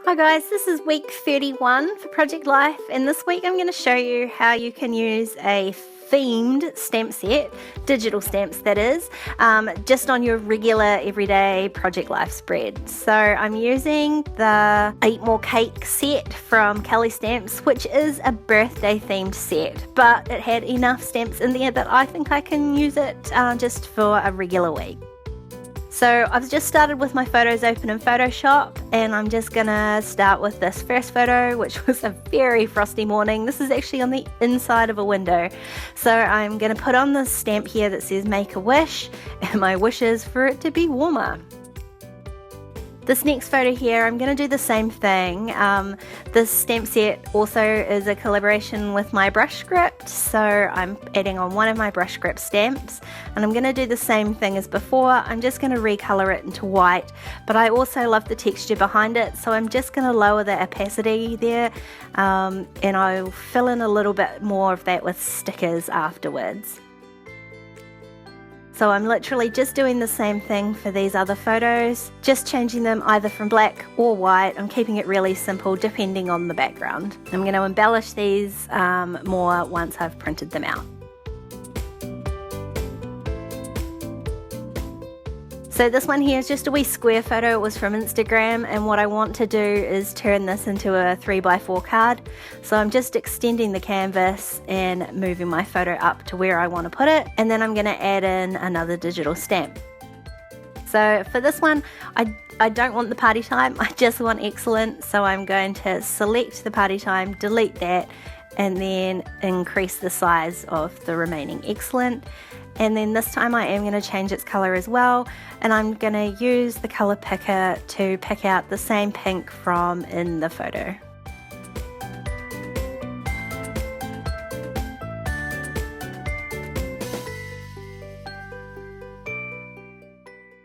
Hi guys, this is week 31 for Project Life, and this week I'm going to show you how you can use a themed stamp set, digital stamps that is, just on your regular everyday Project Life spread. So I'm using the 8 More Cake set from Kellie Stamps, which is a birthday themed set, but it had enough stamps in there that I think I can use it just for a regular week. So I've just started with my photos open in Photoshop, and I'm just gonna start with this first photo, which was a very frosty morning. This is actually on the inside of a window. So I'm gonna put on this stamp here that says make a wish, and my wish is for it to be warmer. This next photo here, I'm going to do the same thing. This stamp set also is a collaboration with my brush script, so I'm adding on one of my brush script stamps, and I'm going to do the same thing as before. I'm just going to recolor it into white, but I also love the texture behind it, so I'm just going to lower the opacity there, and I'll fill in a little bit more of that with stickers afterwards. So I'm literally just doing the same thing for these other photos, just changing them either from black or white. I'm keeping it really simple depending on the background. I'm going to embellish these more once I've printed them out. So this one here is just a wee square photo. It was from Instagram, and what I want to do is turn this into a 3x4 card. So I'm just extending the canvas and moving my photo up to where I want to put it, and then I'm going to add in another digital stamp. So for this one, I don't want the party time, I just want excellent. So I'm going to select the party time, delete that, and then increase the size of the remaining excellent. And then this time I am going to change its color as well, and I'm going to use the color picker to pick out the same pink from in the photo.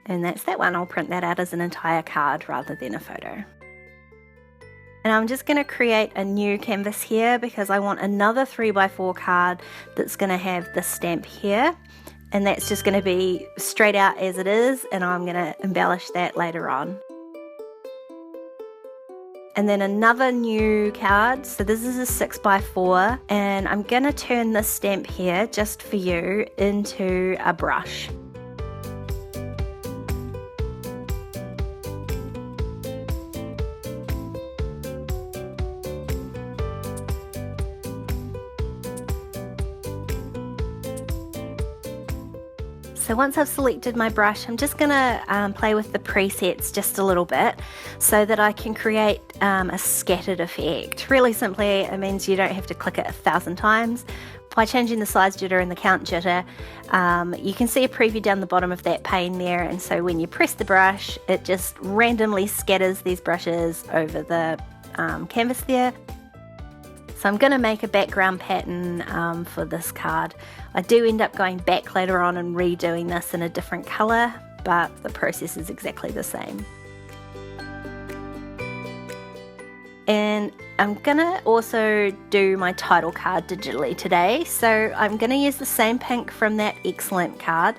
And that's that one. I'll print that out as an entire card rather than a photo. And I'm just going to create a new canvas here because I want another 3x4 card that's going to have this stamp here. And that's just going to be straight out as it is, and I'm going to embellish that later on. And then another new card. So this is a 6x4, and I'm going to turn this stamp here, just for you, into a brush. So once I've selected my brush, I'm just going to play with the presets just a little bit so that I can create a scattered effect. Really simply, it means you don't have to click it 1,000 times. By changing the size jitter and the count jitter, you can see a preview down the bottom of that pane there, and so when you press the brush, it just randomly scatters these brushes over the canvas there. So I'm going to make a background pattern for this card. I do end up going back later on and redoing this in a different colour, but the process is exactly the same. And I'm going to also do my title card digitally today. So I'm going to use the same pink from that excellent card,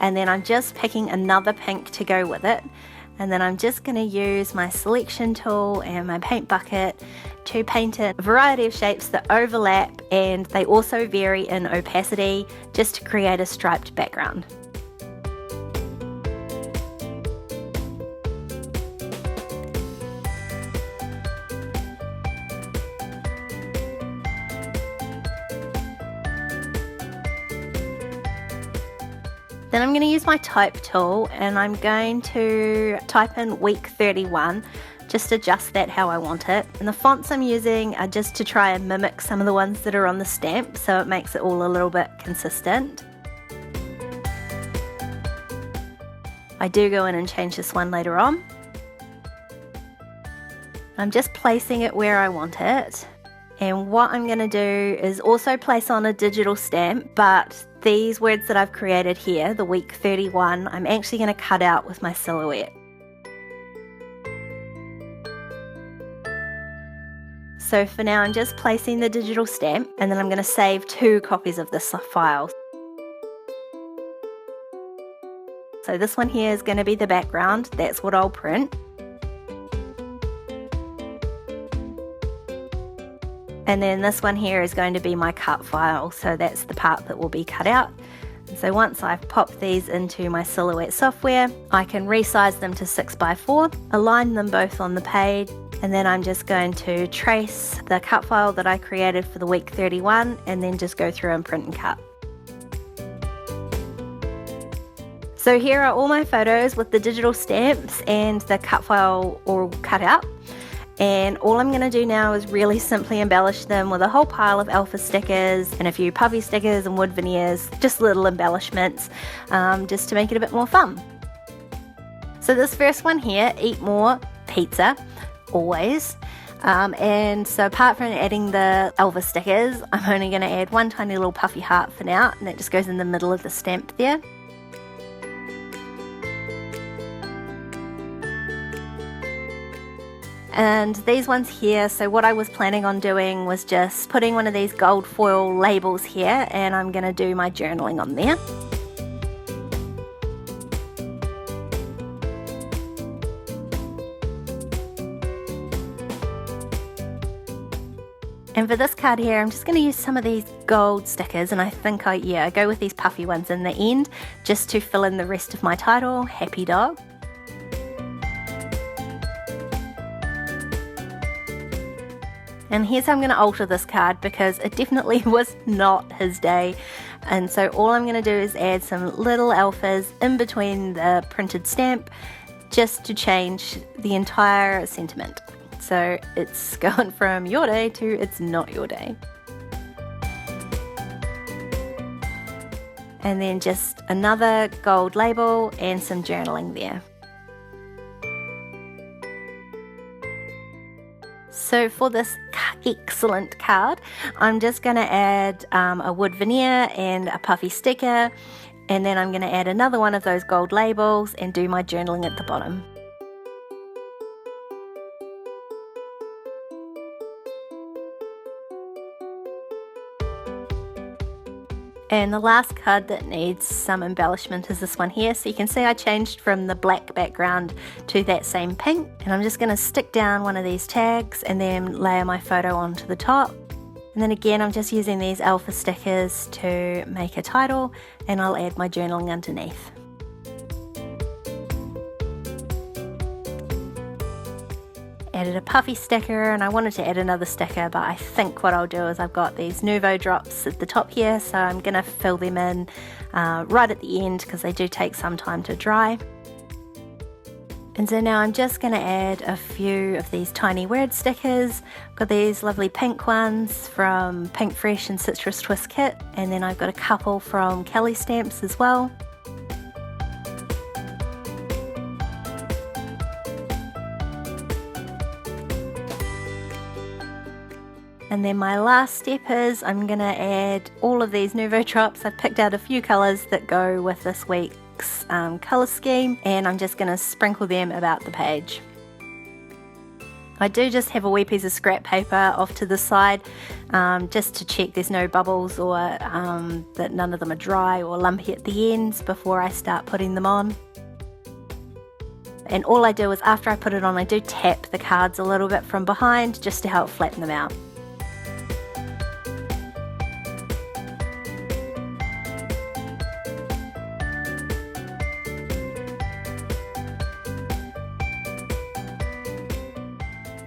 and then I'm just picking another pink to go with it. And then I'm just going to use my selection tool and my paint bucket to paint a variety of shapes that overlap, and they also vary in opacity, just to create a striped background. Then I'm going to use my type tool, and I'm going to type in week 31, just adjust that how I want it. And the fonts I'm using are just to try and mimic some of the ones that are on the stamp, so it makes it all a little bit consistent. I do go in and change this one later on. I'm just placing it where I want it. And what I'm going to do is also place on a digital stamp, but these words that I've created here, the week 31, I'm actually going to cut out with my silhouette. So for now, I'm just placing the digital stamp, and then I'm going to save 2 copies of this file. So this one here is going to be the background. That's what I'll print. And then this one here is going to be my cut file, so that's the part that will be cut out. And so once I've popped these into my Silhouette software, I can resize them to 6x4, align them both on the page, and then I'm just going to trace the cut file that I created for the week 31 and then just go through and print and cut. So here are all my photos with the digital stamps and the cut file all cut out. And all I'm going to do now is really simply embellish them with a whole pile of alpha stickers and a few puffy stickers and wood veneers, just little embellishments, just to make it a bit more fun. So this first one here, eat more pizza, always. And so apart from adding the alpha stickers, I'm only going to add one tiny little puffy heart for now, and that just goes in the middle of the stamp there. And these ones here, so what I was planning on doing was just putting one of these gold foil labels here, and I'm going to do my journaling on there. And for this card here, I'm just going to use some of these gold stickers, and I think I go with these puffy ones in the end, just to fill in the rest of my title, Happy Dog. And here's how I'm going to alter this card, because it definitely was not his day. And so all I'm going to do is add some little alphas in between the printed stamp, just to change the entire sentiment. So it's going from your day to it's not your day. And then just another gold label and some journaling there. So for this excellent card, I'm just going to add a wood veneer and a puffy sticker, and then I'm going to add another one of those gold labels and do my journaling at the bottom. And the last card that needs some embellishment is this one here. So you can see I changed from the black background to that same pink. And I'm just going to stick down one of these tags and then layer my photo onto the top. And then again, I'm just using these alpha stickers to make a title, and I'll add my journaling underneath. Added a puffy sticker, and I wanted to add another sticker, but I think what I'll do is I've got these Nuvo drops at the top here, so I'm going to fill them in right at the end, because they do take some time to dry. And so now I'm just going to add a few of these tiny word stickers. I've got these lovely pink ones from Pink Fresh and Citrus Twist Kit, and then I've got a couple from Kellie Stamps as well. And then my last step is I'm going to add all of these Nuvo drops. I've picked out a few colours that go with this week's colour scheme, and I'm just going to sprinkle them about the page. I do just have a wee piece of scrap paper off to the side, just to check there's no bubbles or that none of them are dry or lumpy at the ends before I start putting them on. And all I do is after I put it on, I do tap the cards a little bit from behind just to help flatten them out.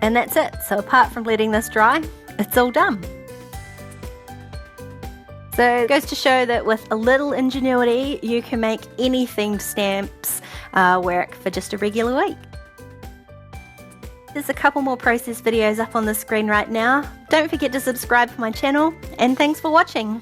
And that's it. So apart from letting this dry, it's all done. So it goes to show that with a little ingenuity, you can make any themed stamps work for just a regular week. There's a couple more process videos up on the screen right now. Don't forget to subscribe to my channel, and thanks for watching.